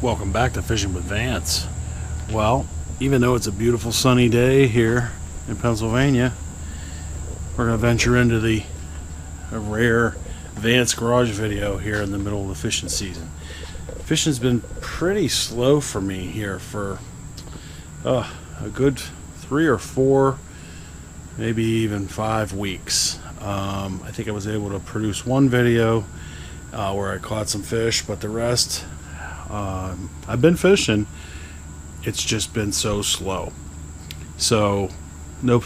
Welcome back to Fishing with Vance. Well, even though it's a beautiful sunny day here in Pennsylvania, we're going to venture into a rare Vance garage video here in the middle of the fishing season. Fishing's been pretty slow for me here for a good 3 or 4, maybe even 5 weeks. I think I was able to produce one video where I caught some fish, but the rest I've been fishing. It's just been so slow. So there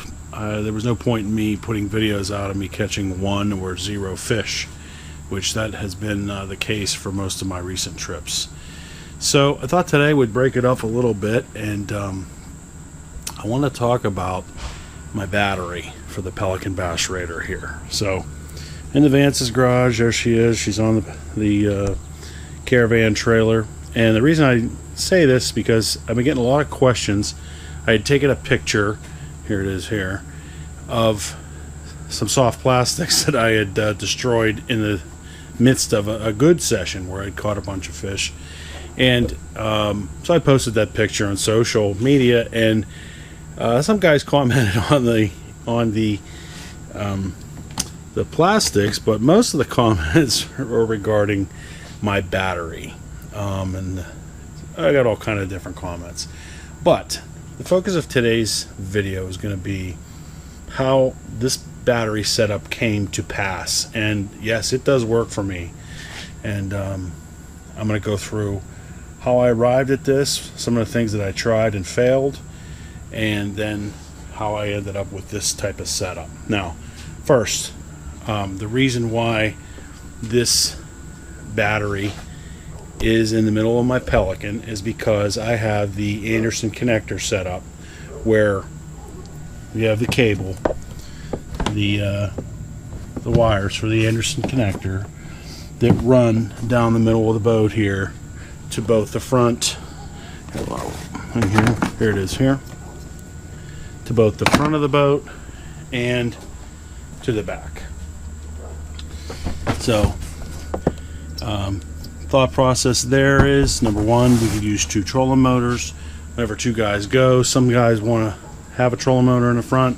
was no point in me putting videos out of me catching 1 or 0 fish, which that has been the case for most of my recent trips. So I thought today we'd break it up a little bit, and I want to talk about my battery for the Pelican bass raider here. So in the Vance's garage, there she is. She's on the caravan trailer. And the reason I say this is because I've been getting a lot of questions. I had taken a picture, here it is here, of some soft plastics that I had destroyed in the midst of a good session where I'd caught a bunch of fish. And so I posted that picture on social media, and some guys commented on the plastics, but most of the comments were regarding my battery. And I got all kind of different comments. But the focus of today's video is going to be how this battery setup came to pass. And yes, it does work for me. And I'm going to go through how I arrived at this, some of the things that I tried and failed, and then how I ended up with this type of setup. Now, first, the reason why this battery is in the middle of my Pelican is because I have the Anderson connector set up, where you have the cable, the wires for the Anderson connector that run down the middle of the boat here to both the front and here it is here, to both the front of the boat and to the back. So thought process there is, number one, we could use 2 trolling motors whenever 2 guys go. Some guys want to have a trolling motor in the front,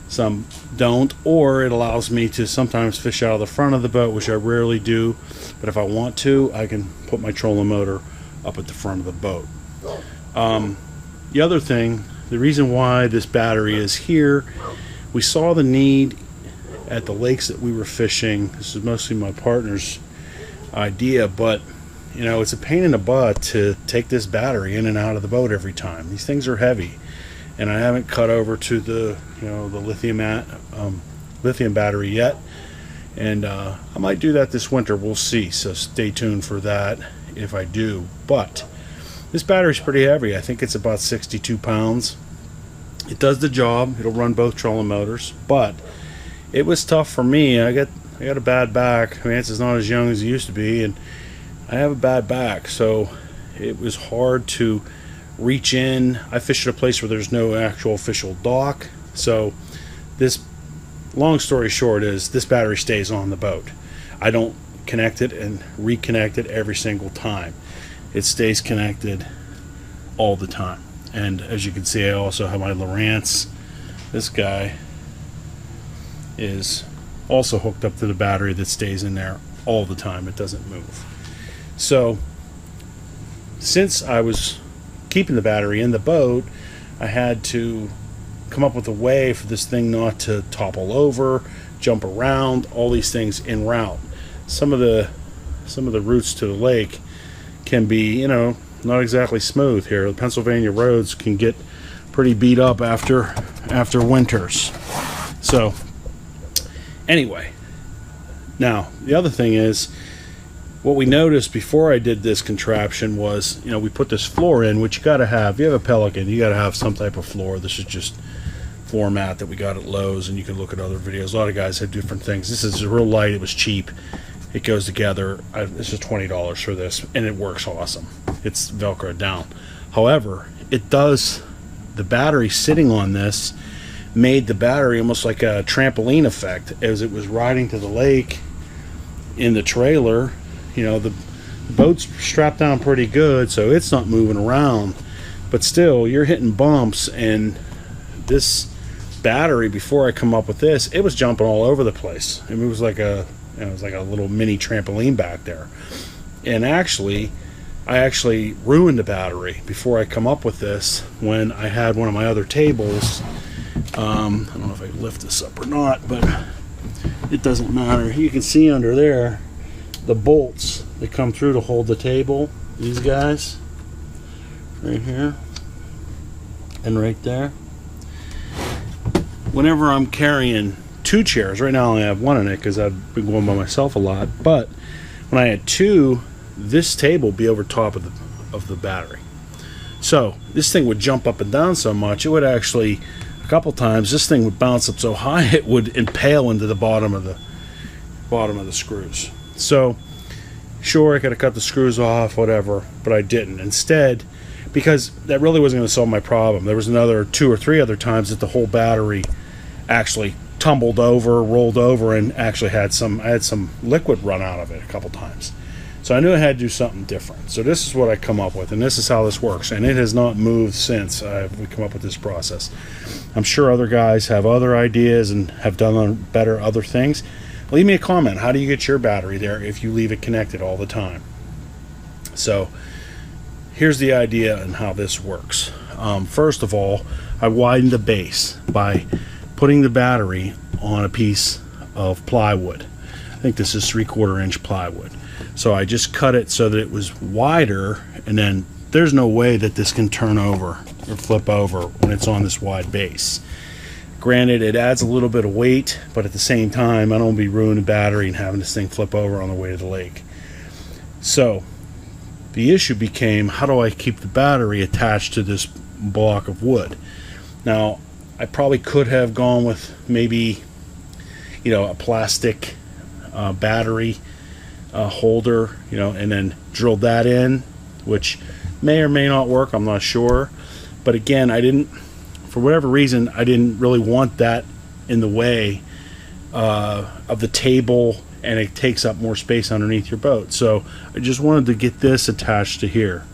some don't, or it allows me to sometimes fish out of the front of the boat, which I rarely do, but if I want to, I can put my trolling motor up at the front of the boat. The other thing, the reason why this battery is here, we saw the need at the lakes that we were fishing. This is mostly my partner's idea, but you know, it's a pain in the butt to take this battery in and out of the boat every time. These things are heavy, and I haven't cut over to the lithium battery yet, and I might do that this winter. We'll see, so stay tuned for that if I do. But this battery's pretty heavy. I think it's about 62 pounds. It does the job. It'll run both trolling motors, but it was tough for me. I got a bad back. Vance is not as young as he used to be, and I have a bad back, so it was hard to reach in. I fish at a place where there's no actual official dock, so this, long story short, is this battery stays on the boat. I don't connect it and reconnect it every single time. It stays connected all the time. And as you can see, I also have my Lowrance. This guy is also hooked up to the battery that stays in there all the time. It doesn't move. So since I was keeping the battery in the boat, I had to come up with a way for this thing not to topple over, jump around, all these things en route. Some of the routes to the lake can be, you know, not exactly smooth here. The Pennsylvania roads can get pretty beat up after winters. So anyway, now the other thing is, what we noticed before I did this contraption was, you know, we put this floor in, which you got to have. If you have a Pelican, you got to have some type of floor. This is just floor mat that we got at Lowe's, and you can look at other videos. A lot of guys have different things. This is real light. It was cheap. It goes together. This is $20 for this, and it works awesome. It's Velcro down. However, it does, the battery sitting on this made the battery almost like a trampoline effect as it was riding to the lake in the trailer. You know, the The boat's strapped down pretty good, so it's not moving around. But still, you're hitting bumps, and this battery, before I come up with this, it was jumping all over the place. I mean, it was like a little mini trampoline back there. And actually, I actually ruined the battery before I come up with this when I had one of my other tables. I don't know if I can lift this up or not, but it doesn't matter. You can see under there the bolts that come through to hold the table. These guys right here and right there. Whenever I'm carrying two chairs, right now I only have one in it because I've been going by myself a lot, but when I had two, this table would be over top of the battery. So this thing would jump up and down so much, it would actually, a couple times, this thing would bounce up so high it would impale into the bottom of the screws. So sure, I could have cut the screws off, whatever, but I didn't. Instead, because that really wasn't going to solve my problem, there was another 2 or 3 other times that the whole battery actually tumbled over, rolled over, and actually I had some liquid run out of it a couple times. So I knew I had to do something different. So this is what I come up with, and this is how this works. And it has not moved since we come up with this process. I'm sure other guys have other ideas and have done better other things. Leave me a comment. How do you get your battery there if you leave it connected all the time? So here's the idea and how this works. First of all, I widened the base by putting the battery on a piece of plywood. I think this is 3/4 inch plywood. So I just cut it so that it was wider, and then there's no way that this can turn over or flip over when it's on this wide base. Granted, it adds a little bit of weight, but at the same time, I don't want to be ruining the battery and having this thing flip over on the way to the lake. So the issue became, how do I keep the battery attached to this block of wood? Now, I probably could have gone with maybe, a plastic battery holder, and then drilled that in, which may or may not work, I'm not sure. But again, for whatever reason, I didn't really want that in the way of the table, and it takes up more space underneath your boat. So I just wanted to get this attached to here,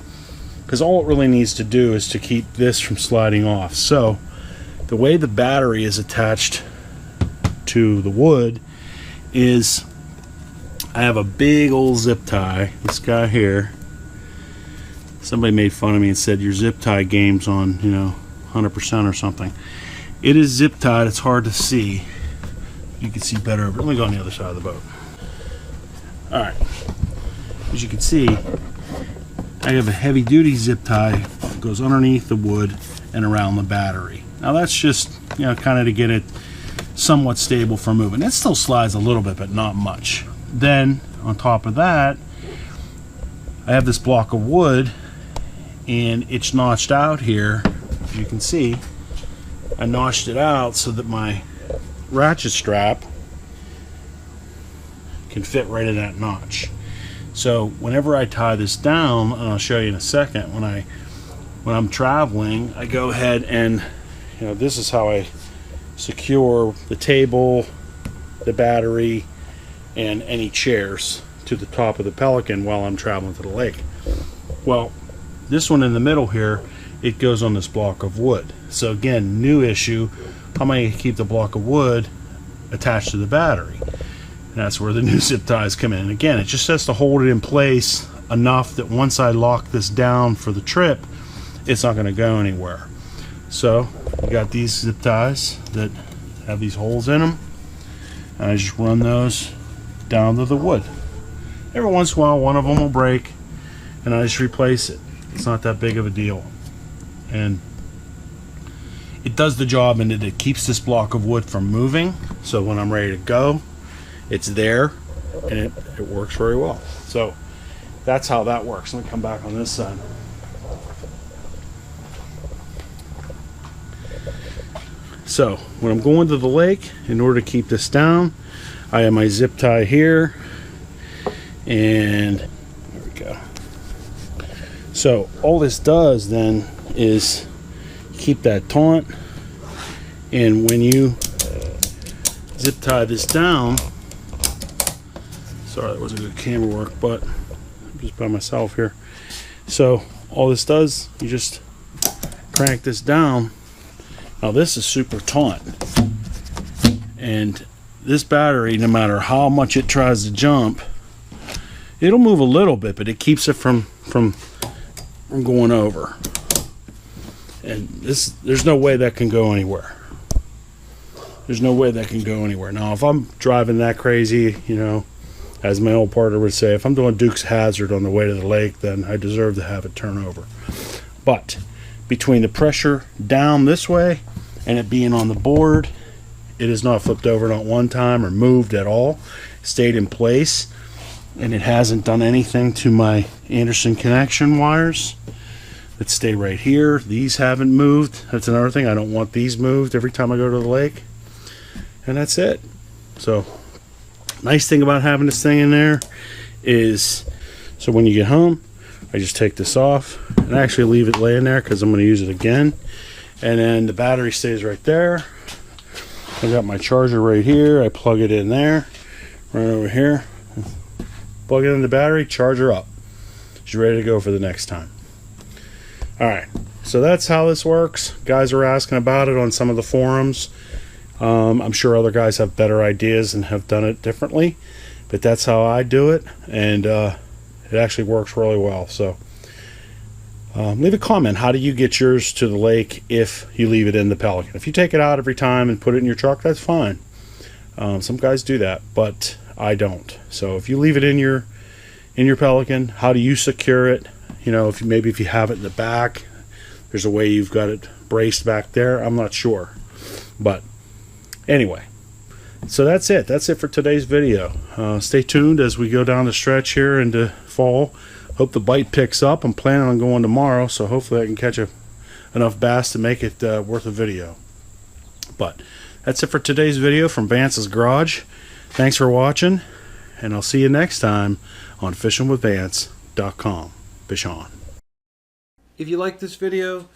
because all it really needs to do is to keep this from sliding off. So the way the battery is attached to the wood is I have a big old zip tie. This guy here, somebody made fun of me and said your zip tie game's on 100% or something. It is zip tied. It's hard to see. You can see better. Let me go on the other side of the boat. Alright, as you can see, I have a heavy duty zip tie that goes underneath the wood and around the battery. Now that's just kind of to get it somewhat stable for moving. It still slides a little bit, but not much. Then on top of that, I have this block of wood, and it's notched out here. As you can see, I notched it out so that my ratchet strap can fit right in that notch. So whenever I tie this down, and I'll show you in a second, when I'm traveling, I go ahead and this is how I secure the table, the battery, and any chairs to the top of the Pelican while I'm traveling to the lake. Well, this one in the middle here, it goes on this block of wood. So again, new issue, how am I going to keep the block of wood attached to the battery? And that's where the new zip ties come in. And again, it just has to hold it in place enough that once I lock this down for the trip, it's not going to go anywhere. So you got these zip ties that have these holes in them, and I just run those down to the wood. Every once in a while, one of them will break, and I just replace it. It's not that big of a deal, and it does the job in that it keeps this block of wood from moving. So when I'm ready to go, it's there, and it works very well. So that's how that works. Let me come back on this side. So when I'm going to the lake, in order to keep this down, I have my zip tie here, and there we go. So all this does then is keep that taut, and when you zip tie this down, sorry that wasn't good camera work, but I'm just by myself here. So all this does, you just crank this down. Now this is super taut, and this battery, no matter how much it tries to jump, it'll move a little bit, but it keeps it from going over. And this, there's no way that can go anywhere. There's no way that can go anywhere. Now, if I'm driving that crazy, you know, as my old partner would say, if I'm doing Duke's Hazard on the way to the lake, then I deserve to have it turn over. But between the pressure down this way and it being on the board, it is not flipped over not one time or moved at all. It stayed in place, and it hasn't done anything to my Anderson connection wires that stay right here. These haven't moved. That's another thing. I don't want these moved every time I go to the lake. And that's it. So nice thing about having this thing in there is, so when you get home, I just take this off and I actually leave it laying there because I'm going to use it again. And then the battery stays right there. I got my charger right here. I plug it in there, right over here. Plug it in the battery, charge her up. She's ready to go for the next time. Alright, so that's how this works. Guys are asking about it on some of the forums. I'm sure other guys have better ideas and have done it differently, but that's how I do it, and it actually works really well. So leave a comment. How do you get yours to the lake if you leave it in the Pelican? If you take it out every time and put it in your truck, that's fine. Some guys do that, but I don't. So if you leave it in your Pelican, how do you secure it? You know, if you have it in the back, there's a way you've got it braced back there. I'm not sure, but anyway, so that's it. That's it for today's video. Stay tuned as we go down the stretch here into fall. Hope the bite picks up. I'm planning on going tomorrow, so hopefully I can catch enough bass to make it worth a video. But that's it for today's video from Vance's Garage. Thanks for watching, and I'll see you next time on fishingwithvance.com. Fish on. If you like this video,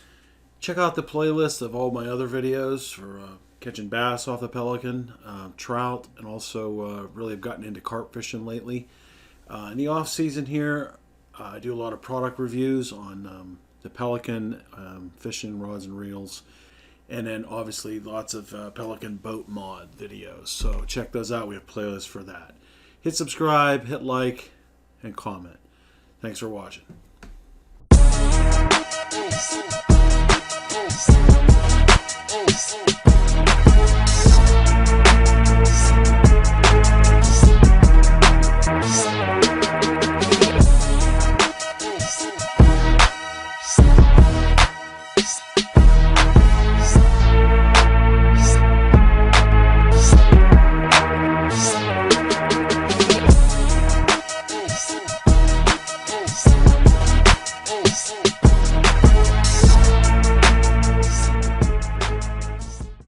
check out the playlist of all my other videos for catching bass off the Pelican, trout, and also really have gotten into carp fishing lately. In the off season here, I do a lot of product reviews on the Pelican fishing rods and reels, and then obviously lots of Pelican boat mod videos. So check those out. We have playlists for that. Hit subscribe, hit like, and comment. Thanks for watching. Yes.